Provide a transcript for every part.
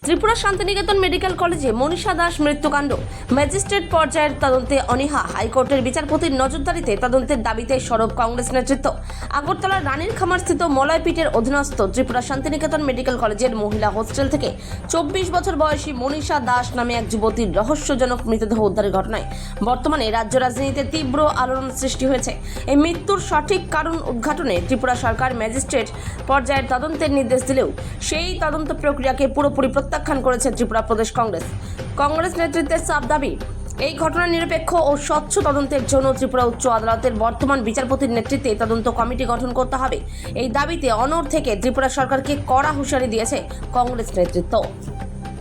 Tripura Santiniketan medical কলেজে Manisha Das মৃত্যুকাণ্ড magistrate পর্যায়ের তদন্তে অনীহা। হাইকোর্টের বিচারপতির নজরদারিতে তদন্তের দাবিতে সরব কংগ্রেস নেতৃত্ব। আগরতলার রানীর খামারস্থিত মলয়পীঠের অধীনস্থ ত্রিপুরা শান্তিনিকেতন মেডিকেল কলেজের মহিলা হোস্টেল থেকে 24 বছর বয়সী মনীষা দাস নামে এক যুবতীর রহস্যজনক মৃতদেহ উদ্ধারের ঘটনায় বর্তমানে রাজ্য রাজনীতিতে তীব্র আলোড়ন সৃষ্টি হয়েছে। এই মৃত্যুর সঠিক কারণ উদ্ঘাটনে ত্রিপুরা সরকার ম্যাজিস্ট্রেট পর্যায়ের তদন্তের নির্দেশ দিলেও সেই তদন্ত প্রক্রিয়াকে পুরোপুরি প্রত্যাখ্যান করেছে ত্রিপুরা প্রদেশ কংগ্রেস নেতৃত্বের সাফ দাবি, এই ঘটনার নিরপেক্ষ ও স্বচ্ছ তদন্তের জন্য ত্রিপুরা উচ্চ আদালতের বর্তমান বিচারপতির নেতৃত্বে তদন্ত কমিটি গঠন করতে হবে। এই দাবিতে অনড় থেকে ত্রিপুরা সরকারকে কড়া হুঁশিয়ারি দিয়েছে কংগ্রেস নেতৃত্ব।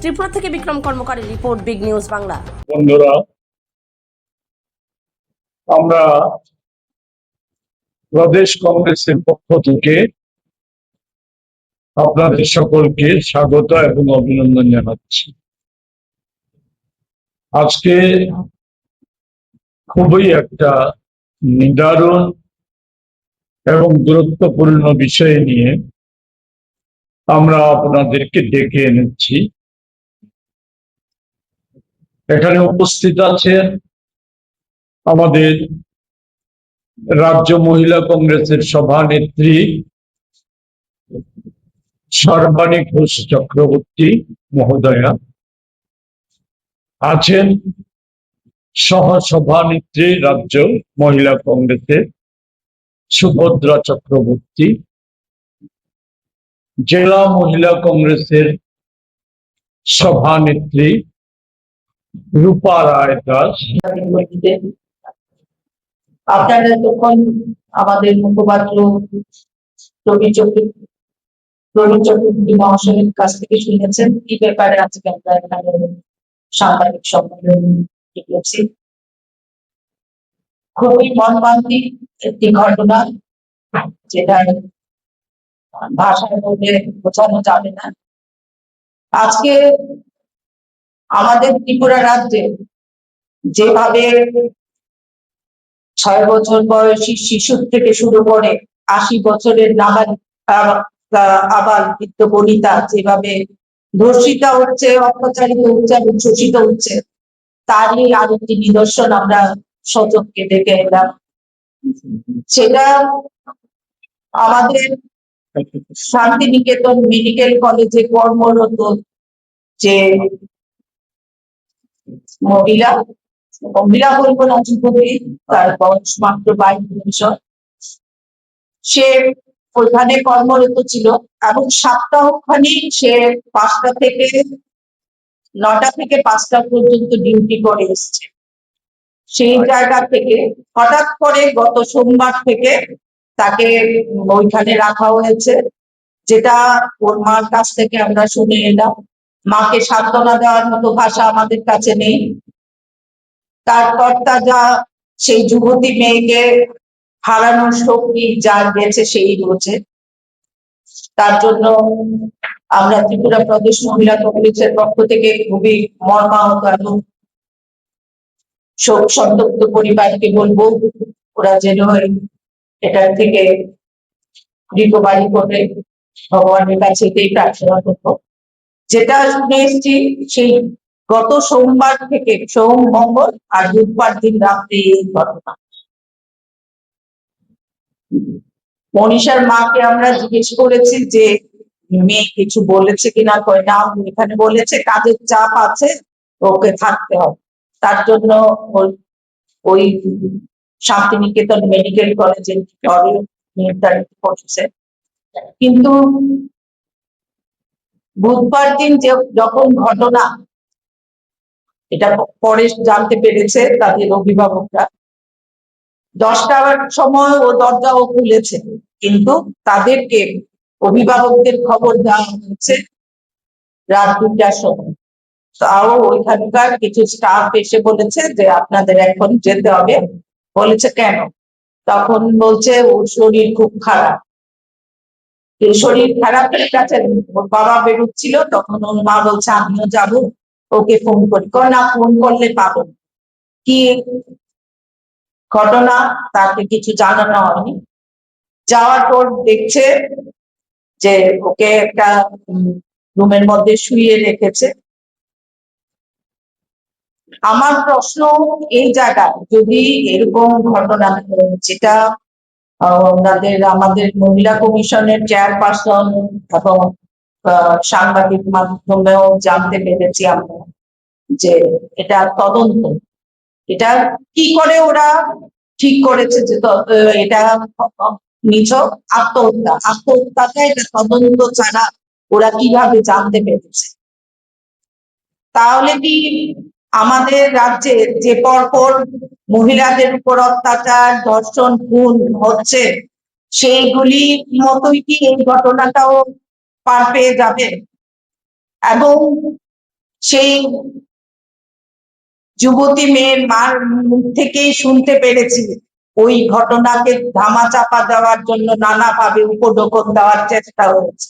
ত্রিপুরা থেকে বিক্রম কর্মকারী রিপোর্ট, বিগ নিউজ বাংলা। বন্ধুরা, আমরা প্রদেশ কংগ্রেসের পক্ষ থেকে আপনাদের সকলকে স্বাগত এবং অভিনন্দন জানাচ্ছি। আজকে খুবই একটা নিদারুণ এবং গুরুত্বপূর্ণ বিষয় নিয়ে আমরা আপনাদেরকে ডেকে এনেছি। এখানে উপস্থিত আছেন আমাদের রাজ্য মহিলা কংগ্রেসের সভানেত্রী সর্বাণী ঘোষ চক্রবর্তী মহোদয়া, আছেন সহসভানেত্রী রাজ্য মহিলা কংগ্রেসের সুভদ্রা চক্রবর্তী, জেলা মহিলা কংগ্রেসের সভানেত্রী রূপা রায় দাস। আপনারা তখন আমাদের মুখপাত্র রবি চক্রবর্তী মহাশয়ের কাছ থেকে শুনেছেন কি ব্যাপারে আজকে আমরা এখানে সাংবাদিক সম্মেলন ডেকেছি। খুবই মর্মান্তিক একটি ঘটনা, যেটা ভাষায় বলে বোঝানো যাবে না। আজকে আমাদের ত্রিপুরা রাজ্যে যেভাবে 6 বছর বয়সী শিশুর থেকে শুরু করে 80 বছরের আবাল বৃদ্ধ বনিতা যেভাবে ধর্ষিতা হচ্ছে, অত্যাচারিত হচ্ছে এবং শোষিত হচ্ছে, তারই আরেকটি নিদর্শন আমরা সচক্ষে দেখে এলাম। সেটা আমাদের শান্তিনিকেতন মেডিকেল কলেজে কর্মরত যে মহিলা বলবো না, যুবতী, তার বয়স মাত্র 22 বছর। সে ওইখানে কর্মরত ছিল এবং সপ্তাহখানি সে 9টা থেকে 5টা পর্যন্ত ডিউটি করে এসছে। সেই জায়গা থেকে হঠাৎ করে গত সোমবার থেকে তাকে ওইখানে রাখা হয়েছে, যেটা ওর মার কাছ থেকে আমরা শুনে এলাম। মাকে সান্ত্বনা দেওয়ার মতো ভাষা আমাদের কাছে নেই। তারপর যা সেই যুবতী মেয়েকে হারানোর শক্তি যার গেছে সেই বোঝে। তার জন্য আমরা ত্রিপুরা প্রদেশ মহিলা কংগ্রেসের পক্ষ থেকে খুবই মর্মাহত এবং শোক সন্তপ্ত পরিবারকে বলবো ওরা যেন এটার থেকে রিকভারি করে ভগবানের কাছে এটাই প্রার্থনা করবো। যেটা শুনে এসছি সেই গত সোমবার থেকে সোম, মঙ্গল আর বুধবার দিন রাত্রে এই ঘটনা। মনীষার মাকে আমরা জিজ্ঞেস করেছি যে মেয়ে কিছু বলেছে কিনা, কয় না, এখানে বলেছে কাজের চাপ আছে, ওকে থাকতে হবে। তার জন্য ওই শান্তিনিকেতন মেডিকেল কলেজের নির্ধারিত করছে। কিন্তু বুধবার দিন যখন ঘটনা, এটা পরে জানতে পেরেছে তাদের অভিভাবকরা, 10টার সময় ও দরজাও খুলেছে, কিন্তু তাদেরকে অভিভাবকদের খবর দেওয়া হচ্ছে রাত 2টার সময়। তাও ওইখানকার কিছু স্টাফ এসে বলেছে যে আপনাদের এখন যেতে হবে। বলেছে কেন? তখন বলছে ওর শরীর খুব খারাপ। শরীর খারাপের কাছে ওর বাবা বেরোচ্ছিল, তখন ওর মা বলছে আমিও যাবো, ওকে ফোন করি। না, ফোন করলে পাবেন। কি ঘটনা তাকে কিছু জানানো হয়নি। যাওয়ার পর দেখছে যে ওকে একটা রুমের মধ্যে শুইয়ে রেখেছে। আমার প্রশ্ন এই জায়গায়, যদি এরকম ঘটনা যেটা আমাদের মহিলা কমিশনের চেয়ারপারসন এবং সাংবাদিক মাধ্যমেও জানতে পেরেছি আমরা, যে এটা তদন্ত, এটা কি করে ওরা ঠিক করেছে যে এটা নিছক আত্মহত্যাটা এটা তদন্ত ছাড়া ওরা কিভাবে জানতে পেরেছে? তাহলে কি আমাদের রাজ্যে যে পরপর মহিলাদের উপর অত্যাচার, ধর্ষণ, খুন হচ্ছে, সেইগুলি মতোই কি এই ঘটনাটাও পার পেয়ে যাবে? এবং সেই যুবতী মেয়ের মার মুখ থেকেই শুনতে পেরেছি ওই ঘটনাকে ধামাচাপা দেওয়ার জন্য নানাভাবে উপঢৌকন দেওয়ার চেষ্টা হয়েছে।